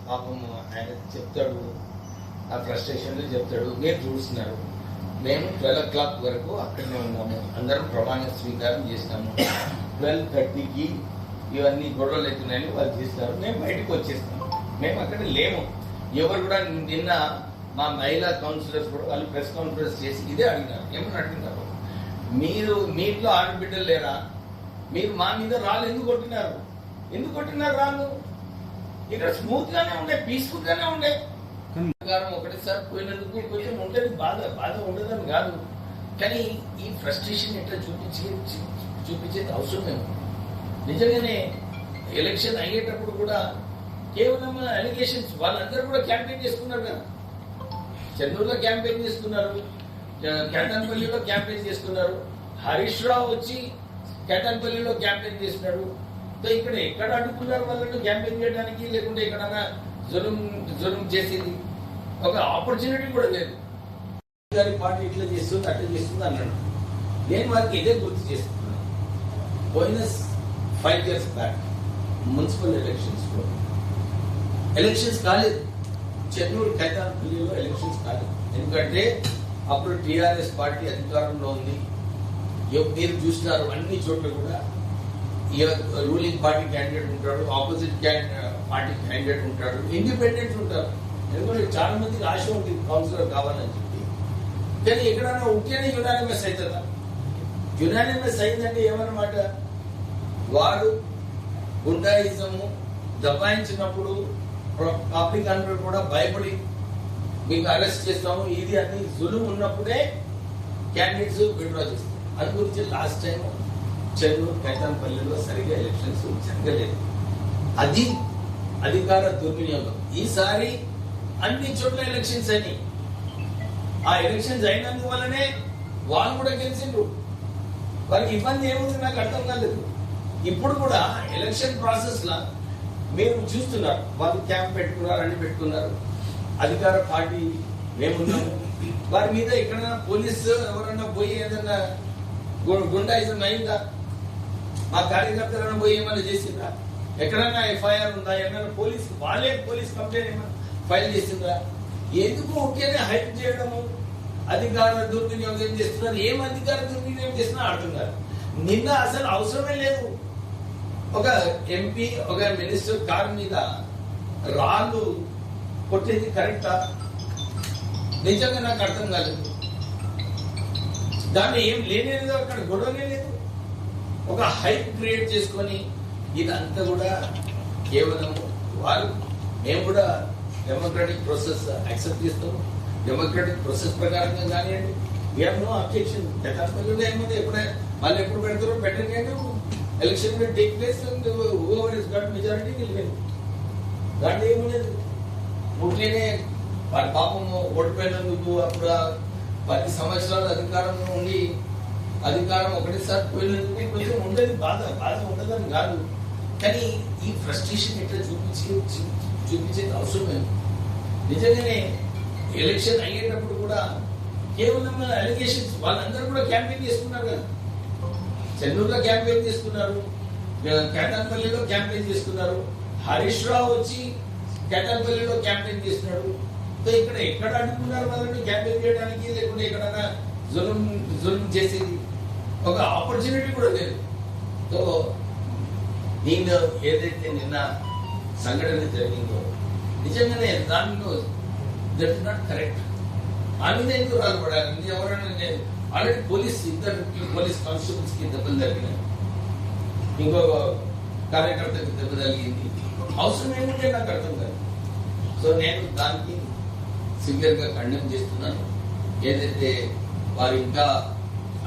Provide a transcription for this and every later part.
పాపం ఆయన చెప్తాడు, ఆ ఫ్రస్ట్రేషన్లో చెప్తాడు. మీరు చూస్తున్నారు, మేము 12 o'clock వరకు అక్కడనే ఉన్నాము. అందరం ప్రమాణ స్వీకారం చేసినాము. 12:30కి ఇవన్నీ గొడవలు అవుతున్నాయని వాళ్ళు చేస్తారు. మేము బయటకు వచ్చేస్తాము. మేము అక్కడ లేము. ఎవరు కూడా నిన్న మా మహిళా కౌన్సిలర్స్ కూడా వాళ్ళు ప్రెస్ కాన్ఫరెన్స్ చేసి ఇదే అడిగినారు. ఏమని అడిగినారు, మీరు మీ ఇంట్లో ఆడబిడ్డలు లేరా, మీరు మా మీద రాళ్ళు ఎందుకు కొట్టినారు, ఎందుకు కొట్టినారు రాళ్ళు? ఇక్కడ స్మూత్ గానే ఉండే, పీస్ఫుల్ గానే ఉండే. ఒకటిసారి పోయినందుకు కొంచెం ఉండేది బాధ ఉండదని కాదు, కానీ ఈ ఫ్రస్ట్రేషన్ ఎట్లా చూపించేది అవసరమేమో. నిజంగానే ఎలక్షన్ అయ్యేటప్పుడు కూడా కేవలం అలిగేషన్స్, వాళ్ళందరూ కూడా క్యాంపెయిన్ చేస్తున్నారు కదా. చెన్నూరులో క్యాంపెయిన్ చేస్తున్నారు, కేటాన్పల్లిలో క్యాంపెయిన్ చేస్తున్నారు, హరీష్ రావు వచ్చి కేటాన్పల్లిలో క్యాంపెయిన్ చేస్తున్నాడు. సో ఇక్కడ ఎక్కడ అడ్డుకున్నారు వాళ్ళని క్యాంపెయిన్ చేయడానికి, లేకుంటే ఎక్కడన్నా జులుం చేసేది ఒక ఆపర్చునిటీ కూడా లేదు. పార్టీ ఇట్లా చేస్తుంది అట్లా చేస్తుంది అన్నాడు. నేను వారికి ఇదే గుర్తు చేస్తున్నాను. పోయిన 5 years బ్యాక్ మున్సిపల్ ఎలక్షన్స్ కాలేదు. చెన్నూరు కేటాన్పల్లిలో ఎలక్షన్స్ కాలేదు. ఎందుకంటే అప్పుడు టీఆర్ఎస్ పార్టీ అధికారంలో ఉంది. మీరు చూసినారు అన్ని చోట్ల కూడా రూలింగ్ పార్టీ క్యాండిడేట్ ఉంటాడు, ఆపోజిట్ పార్టీ క్యాండిడేట్ ఉంటాడు, ఇండిపెండెంట్ ఉంటారు. ఎందుకంటే చాలా మందికి ఆశ ఉంటుంది కౌన్సిలర్ కావాలని చెప్పి. కానీ ఎక్కడైనా ఉంటేనే యునానిమస్ అవుతుందా? యునానిమస్ అయిందంటే ఏమన్నమాట, వాడు గుండాయిజము దబాయించినప్పుడు పబ్లిక్ అందరూ కూడా భయపడి మీకు అరెస్ట్ చేస్తాము ఇది అని జులుం ఉన్నప్పుడే క్యాండిడేట్స్ విత్డ్రా చేస్తారు. అది గురించి లాస్ట్ టైం చెన్నూరు కేటాన్పల్లిలో సరిగా ఎలక్షన్స్ జరగలేదు. అది అధికార దుర్వినియోగం. ఈసారి అన్ని చోట్ల ఎలక్షన్స్ అయినాయి. ఆ ఎలక్షన్స్ అయినందువల్లనే వాళ్ళు కూడా గెలిచిండ్రు. వారికి ఇబ్బంది ఏముంది నాకు అర్థం కాలేదు. ఇప్పుడు కూడా ఎలక్షన్ ప్రాసెస్ లా మీరు చూస్తున్నారు, వాళ్ళు క్యాంప్ పెట్టుకున్నారు, అన్ని పెట్టుకున్నారు. అధికార పార్టీ మేమున్నాము. వారి మీద ఎక్కడైనా పోలీసు ఎవరన్నా పోయి ఏదన్నా గుండాయిజం అయిందా? మా కార్యకర్తలను పోయి ఏమైనా చేసిందా? ఎక్కడైనా ఎఫ్ఐఆర్ ఉందా? ఏమైనా పోలీస్ కంప్లైంట్ ఏమైనా ఫైల్ చేసిందా? ఎందుకు ఒకేనే హైప్ చేయడము, అధికార దుర్వినియోగం చేస్తున్నారు. ఏం అధికార దుర్వినియోగం చేసినా ఆడుతున్నారు. నిన్న అసలు అవసరమే లేదు. ఒక ఎంపీ ఒక మినిస్టర్ కారు మీద రాళ్ళు కొట్టేది కరెక్టా? నిజంగా నాకు అర్థం కాలేదు. దాన్ని ఏం లేనేది, అక్కడ గొడవనే లేదు. ఒక హైప్ క్రియేట్ చేసుకొని ఇదంతా కూడా కేవలం వారు, మేము కూడా డెమోక్రాటిక్ ప్రాసెస్ యాక్సెప్ట్ చేస్తాము. డెమోక్రాటిక్ ప్రాసెస్ ప్రకారంగా కానివ్వండి, నో అబ్జెక్షన్. కేటాన్పల్లిలో ఏముంది, ఎప్పుడైనా వాళ్ళు ఎప్పుడు పెడతారో పెట్టండి. Election will take place and whoever is got majority will win. దాంట్లో ఏముండదు. ముట్లేనే వారి పాపం ఓడిపోయినందుకు అప్పుడు 10 సంవత్సరాలు అధికారంలో ఉండి అధికారం ఒకటిసారి పోయినందుకు కొంచెం ఉండేది బాధ ఉండదని కాదు, కానీ ఈ ఫ్రస్ట్రేషన్ ఎట్లా చూపించేది అవసరమేమో. నిజంగానే ఎలక్షన్ అయ్యేటప్పుడు కూడా కేవలం అలిగేషన్స్, వాళ్ళందరూ కూడా క్యాంపెయిన్ చేస్తున్నారు కదా. చెన్నూరులో క్యాంపెయిన్ చేస్తున్నారు, కేటాన్పల్లిలో క్యాంపెయిన్ చేస్తున్నారు, హరీష్ రావు వచ్చి కేటాన్పల్లిలో క్యాంపెయిన్ చేస్తున్నాడు. సో ఇక్కడ ఎక్కడ అడ్డుకున్నారు వాళ్ళని క్యాంపెయిన్ చేయడానికి, లేకుంటే ఎక్కడైనా జులుం చేసేది ఒక ఆపర్చునిటీ కూడా లేదు. సో దీనిలో ఏదైతే నిన్న సంఘటన జరిగిందో నిజంగానే దానిలో దట్ ఇస్ నాట్ కరెక్ట్. ఆ మీద ఎందుకు రాజపడాలి? ఎవరైనా ఆల్రెడీ ఇద్దరు పోలీస్ కానిస్టేబుల్స్ కి దెబ్బలు జరిగినాయి, ఇంకో కార్యకర్తకి దెబ్బ జరిగింది. అవసరం ఏముంటే నాకు అర్థం కాదు. సో నేను దానికి సివియర్ గా ఖండన చేస్తున్నాను. ఏదైతే వారు ఇంకా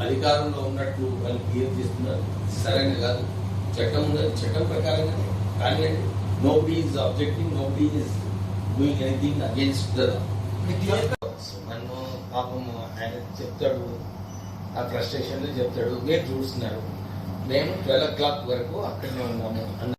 అధికారంలో ఉన్నట్టు వాళ్ళు క్లియర్ చేస్తున్నారు, సరైన కాదు. చట్టం ఉన్నది, చట్టం ప్రకారంగా కానివ్వండి. Nobody is objecting, nobody is doing anything against the law. నన్ను పాపం ఆయన చెప్తాడు, ఆ ఫ్రస్ట్రేషన్లో చెప్తాడు. మీరు చూస్తున్నారు, మేము 12 o'clock వరకు అక్కడనే ఉన్నాము.